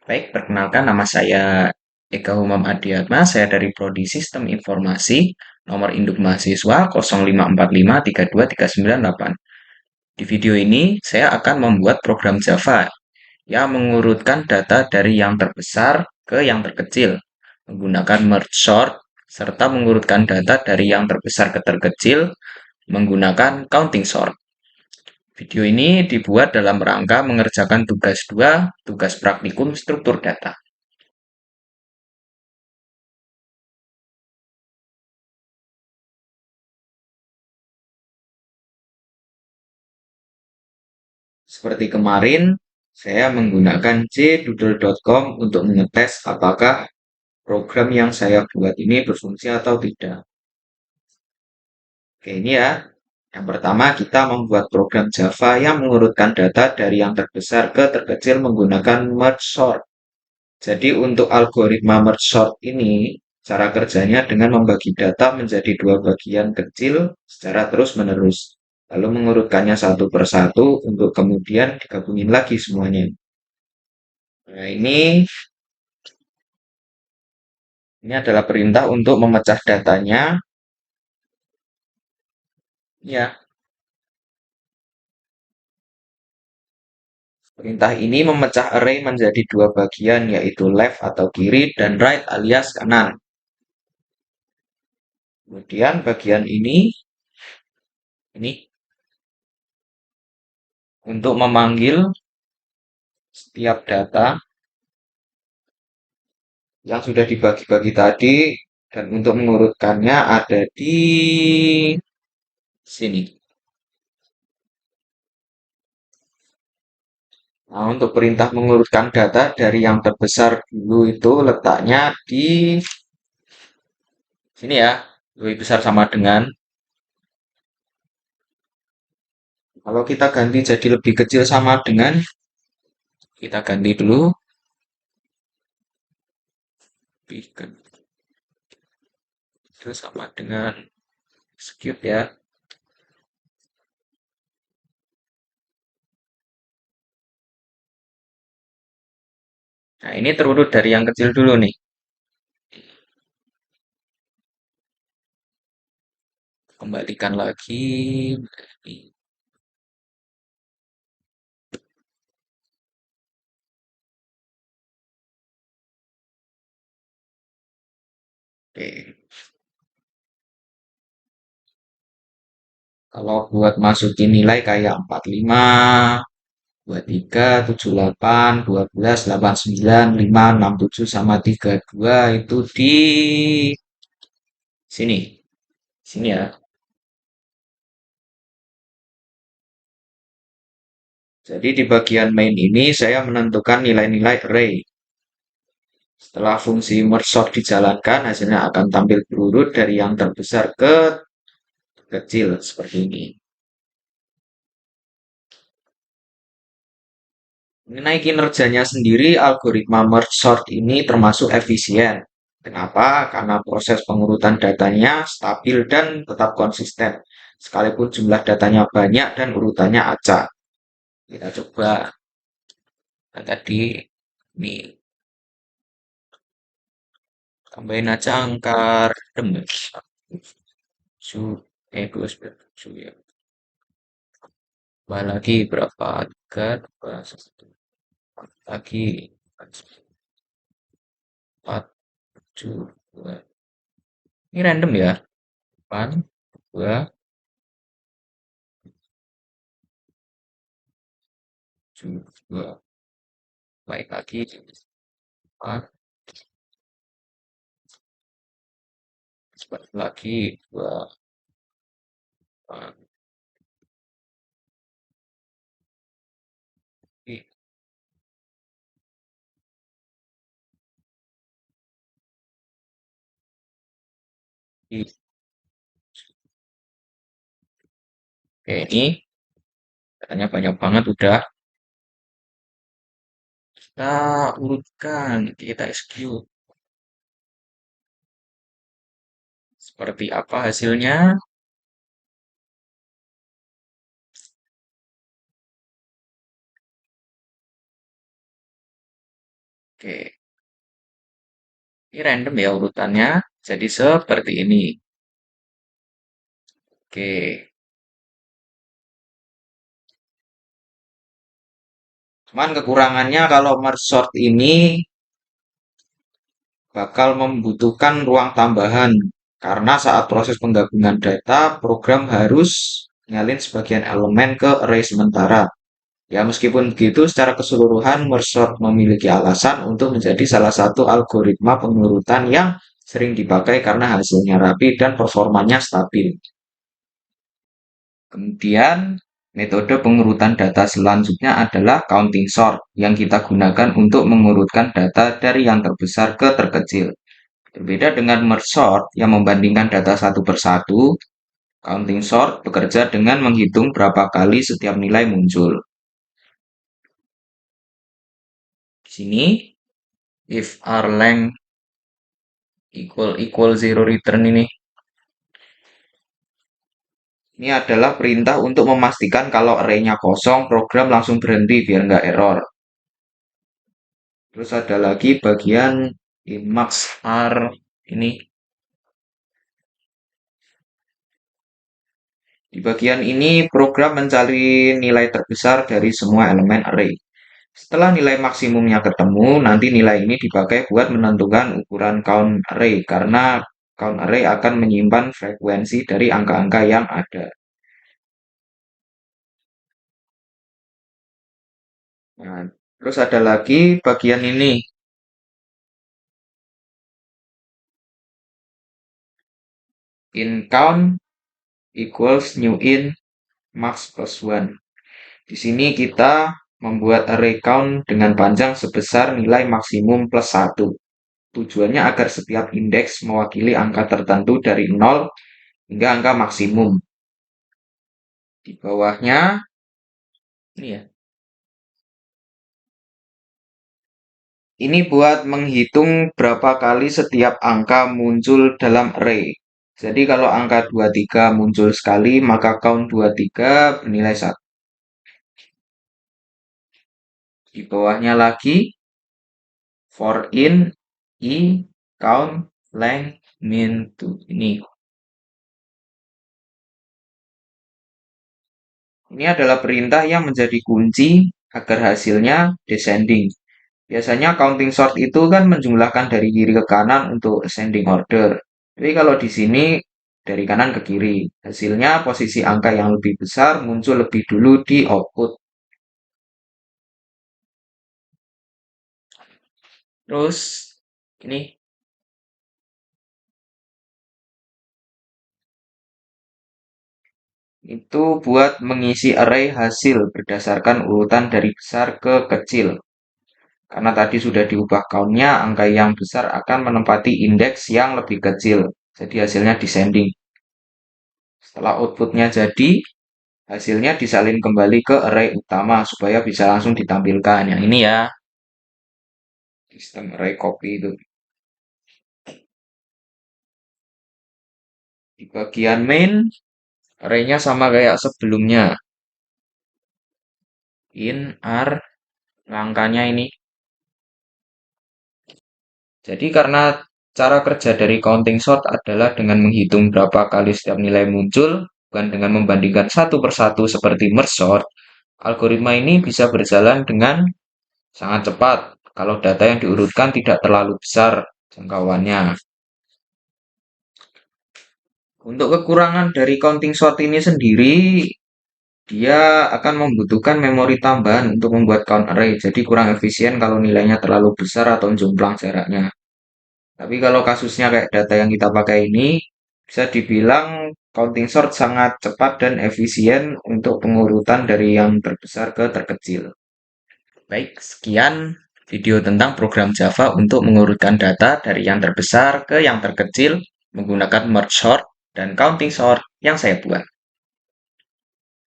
Baik, perkenalkan nama saya Eka Humam Adiatma, saya dari Prodi Sistem Informasi, nomor induk mahasiswa 0545323988. Di video ini, saya akan membuat program Java yang mengurutkan data dari yang terbesar ke yang terkecil, menggunakan merge sort, serta mengurutkan data dari yang terbesar ke terkecil menggunakan counting sort. Video ini dibuat dalam rangka mengerjakan tugas 2, tugas praktikum struktur data. Seperti kemarin, saya menggunakan jdoodle.com untuk mengetes apakah program yang saya buat ini berfungsi atau tidak. Oke, ini ya. Yang pertama, kita membuat program Java yang mengurutkan data dari yang terbesar ke terkecil menggunakan merge sort. Jadi untuk algoritma merge sort ini, cara kerjanya dengan membagi data menjadi dua bagian kecil secara terus-menerus. Lalu mengurutkannya satu persatu untuk kemudian digabungin lagi semuanya. Nah, ini adalah perintah untuk memecah datanya. Ya, perintah ini memecah array menjadi dua bagian, yaitu left atau kiri dan right alias kanan. Kemudian bagian ini untuk memanggil setiap data yang sudah dibagi-bagi tadi dan untuk mengurutkannya ada di sini. Nah, untuk perintah mengurutkan data dari yang terbesar dulu itu letaknya di sini ya. Lebih besar sama dengan. Kalau kita ganti jadi lebih kecil sama dengan, kita ganti dulu. Lebih kecil sama dengan skip ya. Nah, ini terurut dari yang kecil dulu nih. Kembalikan lagi. Oke. Kalau buat masukin nilai kayak 45, 23, 78, 12, 89, 5, 67, sama 32 itu di sini. Sini ya. Jadi di bagian main ini saya menentukan nilai-nilai array. Setelah fungsi merge sort dijalankan, hasilnya akan tampil berurut dari yang terbesar ke kecil seperti ini. Mengenai kinerjanya sendiri, algoritma merge sort ini termasuk efisien. Kenapa? Karena proses pengurutan datanya stabil dan tetap konsisten. Sekalipun jumlah datanya banyak dan urutannya acak. Kita coba. Nah, tadi ini tambahin aja angka random ya. Su, plus su ya. Tambah lagi berapa? 3, 2, 1. Lagi 4, 7, 2. Ini random ya. 8, 2, 7, 2. Baik lagi. 4, lagi 2, 4. Oke, ini katanya banyak banget udah. Kita urutkan, kita execute. Seperti apa hasilnya? Oke, ini random ya urutannya. Jadi seperti ini. Oke, cuman kekurangannya kalau merge sort ini bakal membutuhkan ruang tambahan karena saat proses penggabungan data, program harus nyalin sebagian elemen ke array sementara. Ya, meskipun begitu, secara keseluruhan merge sort memiliki alasan untuk menjadi salah satu algoritma pengurutan yang sering dipakai karena hasilnya rapi dan performanya stabil. Kemudian, metode pengurutan data selanjutnya adalah counting sort yang kita gunakan untuk mengurutkan data dari yang terbesar ke terkecil. Berbeda dengan merge sort yang membandingkan data satu persatu, counting sort bekerja dengan menghitung berapa kali setiap nilai muncul. Di sini, if r length equal zero return ini adalah perintah untuk memastikan kalau array-nya kosong, program langsung berhenti biar nggak error. Terus ada lagi bagian max r ini. Di bagian ini program mencari nilai terbesar dari semua elemen array. Setelah nilai maksimumnya ketemu, nanti nilai ini dipakai buat menentukan ukuran count array karena count array akan menyimpan frekuensi dari angka-angka yang ada. Nah, terus ada lagi bagian ini. In count equals new in max plus 1. Di sini kita membuat array count dengan panjang sebesar nilai maksimum plus 1. Tujuannya agar setiap indeks mewakili angka tertentu dari 0 hingga angka maksimum. Di bawahnya, ini ya. Ini buat menghitung berapa kali setiap angka muncul dalam array. Jadi kalau angka 23 muncul sekali, maka count 23 bernilai 1. Di bawahnya lagi, for in i count length min to ini. Ini adalah perintah yang menjadi kunci agar hasilnya descending. Biasanya counting sort itu kan menjumlahkan dari kiri ke kanan untuk ascending order. Tapi kalau di sini dari kanan ke kiri, hasilnya posisi angka yang lebih besar muncul lebih dulu di output. Terus ini itu buat mengisi array hasil berdasarkan urutan dari besar ke kecil. Karena tadi sudah diubah count-nya, angka yang besar akan menempati indeks yang lebih kecil. Jadi hasilnya descending. Setelah outputnya jadi, hasilnya disalin kembali ke array utama supaya bisa langsung ditampilkan. Yang ini ya, sistem array copy itu. Di bagian main, array-nya sama kayak sebelumnya. In, r, angkanya ini. Jadi karena cara kerja dari counting sort adalah dengan menghitung berapa kali setiap nilai muncul, bukan dengan membandingkan satu persatu seperti merge sort, algoritma ini bisa berjalan dengan sangat cepat kalau data yang diurutkan tidak terlalu besar jangkauannya. Untuk kekurangan dari counting sort ini sendiri, dia akan membutuhkan memori tambahan untuk membuat count array, jadi kurang efisien kalau nilainya terlalu besar atau jomplang jaraknya. Tapi kalau kasusnya kayak data yang kita pakai ini, bisa dibilang counting sort sangat cepat dan efisien untuk pengurutan dari yang terbesar ke terkecil. Baik, sekian video tentang program Java untuk mengurutkan data dari yang terbesar ke yang terkecil menggunakan merge sort dan counting sort yang saya buat.